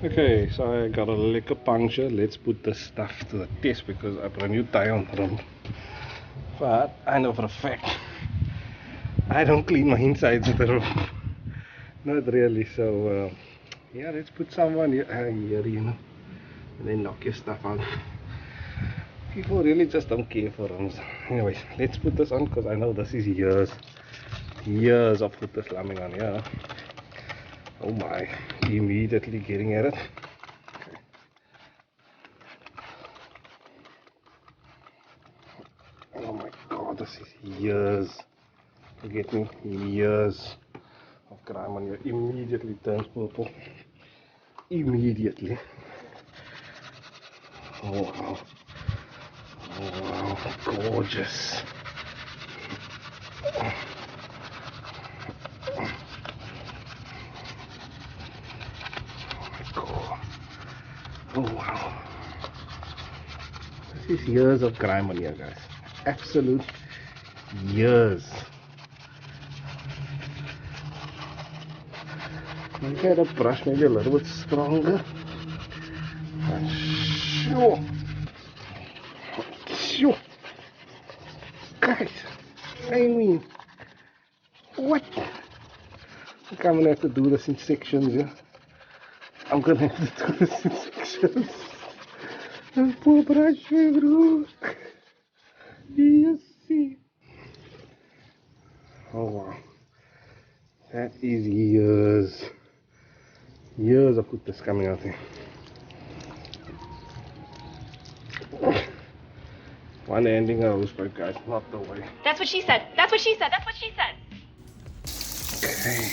Okay, so I got a liquor puncture. Let's put this stuff to the test because I put a new tire on the rim. But I know for a fact I don't clean my insides of the rim. Not really, so yeah, let's put someone here, you know, and then knock your stuff out. People really just don't care for rims. Anyways, let's put this on because I know this is years of put the slamming on here. Oh my, immediately getting at it. Oh my god, this is years. You get me? Years of grime on here. Immediately turns purple. Immediately. Oh wow. Oh wow, gorgeous. Oh wow. This is years of grime on here, guys. Absolute years. Maybe I had a brush maybe a little bit stronger. Sure. Sure. Guys, I mean, what? I think I'm gonna have to do this in sections, yeah? I'm gonna have to do this in sections. Poor brush, bro. You see? Oh wow. That is years of put this coming out here. One ending a hose pipe, guys, not the way. That's what she said. That's what she said. That's what she said. Okay.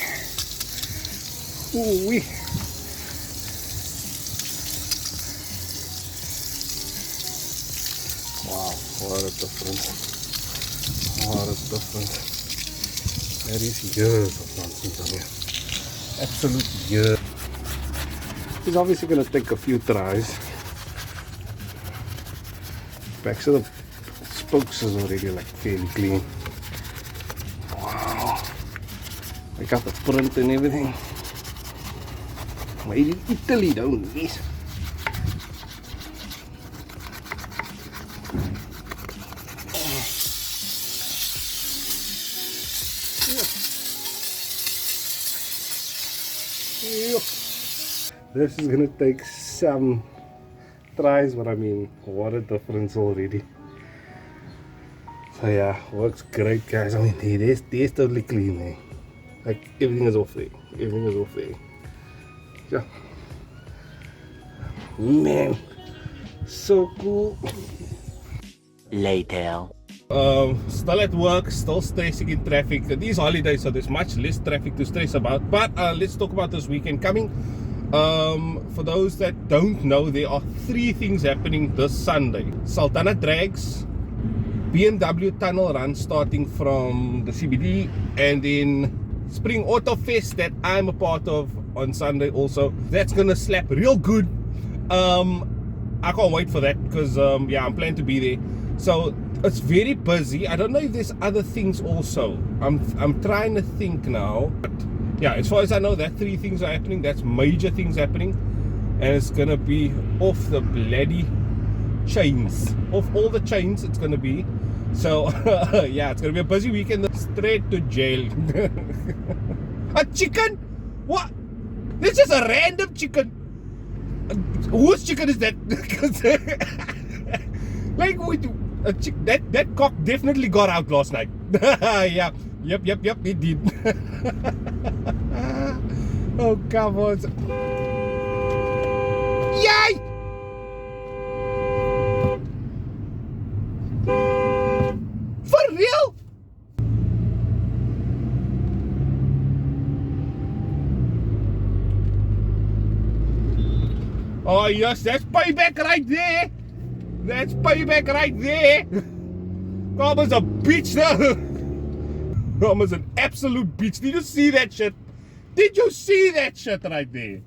Ooh wee. Wow, what a difference. What a difference. That is years of nonsense on here. Absolute years. It's obviously going to take a few tries. Backs of the spokes is already like fairly clean. Wow. I got the print and everything. Made in Italy, don't this. This is gonna take some tries, but I mean, what a difference already. So yeah, works great, guys. I mean, it is totally clean, eh? Like everything is off there. Everything is off there. Yeah. Man, so cool. Later. Still at work, still stressing in traffic. These holidays, so there's much less traffic to stress about. But let's talk about this weekend coming. For those that don't know, there are 3 things happening this Sunday. Sultana Drags, BMW Tunnel Run starting from the CBD, and then Spring Auto Fest that I'm a part of on Sunday also. That's gonna slap real good. I can't wait for that because yeah, I'm planning to be there. So it's very busy. I don't know if there's other things also. I'm trying to think now. But yeah, as far as I know, that 3 things are happening. That's major things happening, and it's gonna be off the bloody chains. Off all the chains, it's gonna be. So yeah, it's gonna be a busy weekend. Straight to jail. A chicken? What? This is a random chicken. Whose chicken is that? Like that cock definitely got out last night. Yeah. Yep, it did. Oh, come on. Yay! For real? Oh yes, that's payback right there. That's payback right there. Almost a bitch there. Almost an absolute bitch. Did you see that shit? Did you see that shit right there?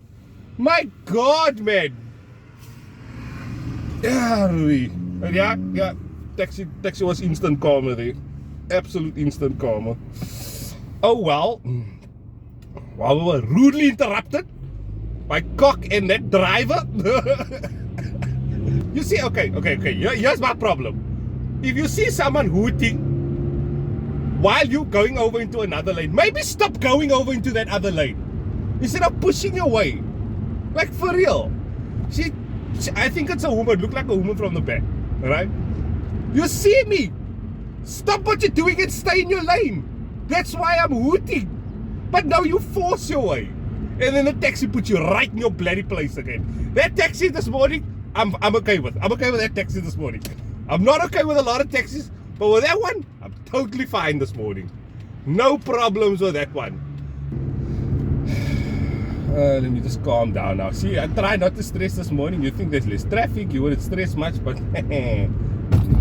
My God, man. Yeah. Taxi was instant karma there. Absolute instant karma. Oh well. While we were rudely interrupted my cock and that driver. You see, okay. Here's my problem. If you see someone hooting while you're going over into another lane, maybe stop going over into that other lane instead of pushing your way. Like, for real. I think it's a woman. Look like a woman from the back. Alright? You see me. Stop what you're doing and stay in your lane. That's why I'm hooting. But now you force your way. And then the taxi puts you right in your bloody place again. That taxi this morning, I'm okay with. I'm okay with that taxi this morning. I'm not okay with a lot of taxis, but with that one, I'm totally fine this morning. No problems with that one. Let me just calm down now. See, I try not to stress this morning. You think there's less traffic, you wouldn't stress much, but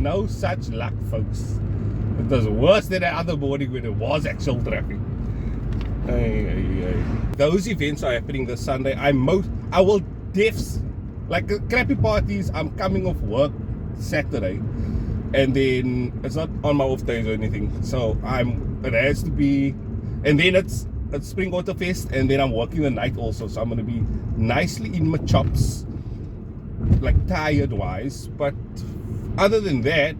no such luck, folks. It was worse than the other morning when there was actual traffic. Those events are happening this Sunday. I will deaths, like crappy parties. I'm coming off work Saturday, and then it's not on my off days or anything, so it has to be, and then it's Spring Auto Fest, and then I'm working the night also, so I'm going to be nicely in my chops, like tired wise. But other than that,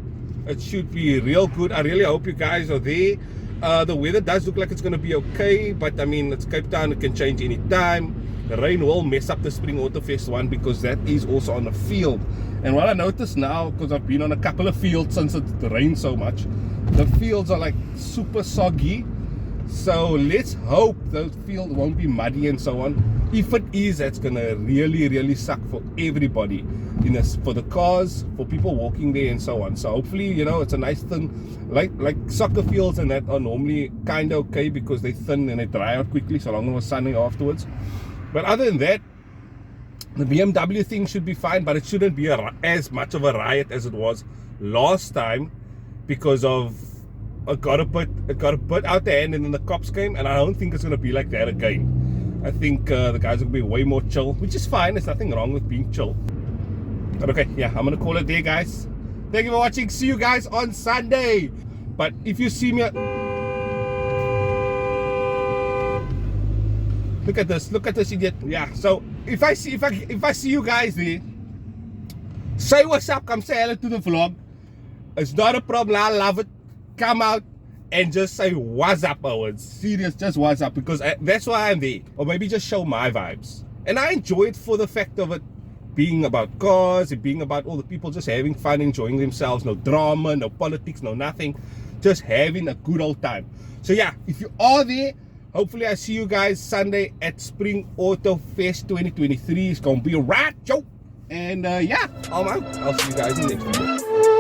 it should be real good. I really hope you guys are there. The weather does look like it's going to be okay, but I mean, it's Cape Town, it can change any time. The rain will mess up the Spring Auto Fest one, because that is also on the field. And what I notice now, because I've been on a couple of fields since it rained so much, the fields are like super soggy. So let's hope the field won't be muddy and so on. If it is, that's gonna really suck for everybody, for the cars, for people walking there and so on. So hopefully, it's a nice thin, like soccer fields and that are normally kind of okay, because they thin and they dry out quickly so long as it was sunny afterwards. But other than that, the BMW thing should be fine, but it shouldn't be as much of a riot as it was last time, because of it got a bit out the hand, and then the cops came, and I don't think it's going to be like that again. I think the guys will be way more chill, which is fine. There's nothing wrong with being chill. But okay, yeah, I'm going to call it there, guys. Thank you for watching. See you guys on Sunday. But if you see me, look at this idiot. Yeah, so if I see you guys there, say what's up, come say hello to the vlog. It's not a problem. I love it. Come out and just say what's up, Owen. Serious, just what's up, because that's why I'm there. Or maybe just show my vibes. And I enjoy it for the fact of it being about cars, it being about all the people just having fun, enjoying themselves. No drama, no politics, no nothing. Just having a good old time. So yeah, if you are there, hopefully I see you guys Sunday at Spring Auto Fest 2023. It's gonna be a right joke. And yeah, I'm out. I'll see you guys in the next video.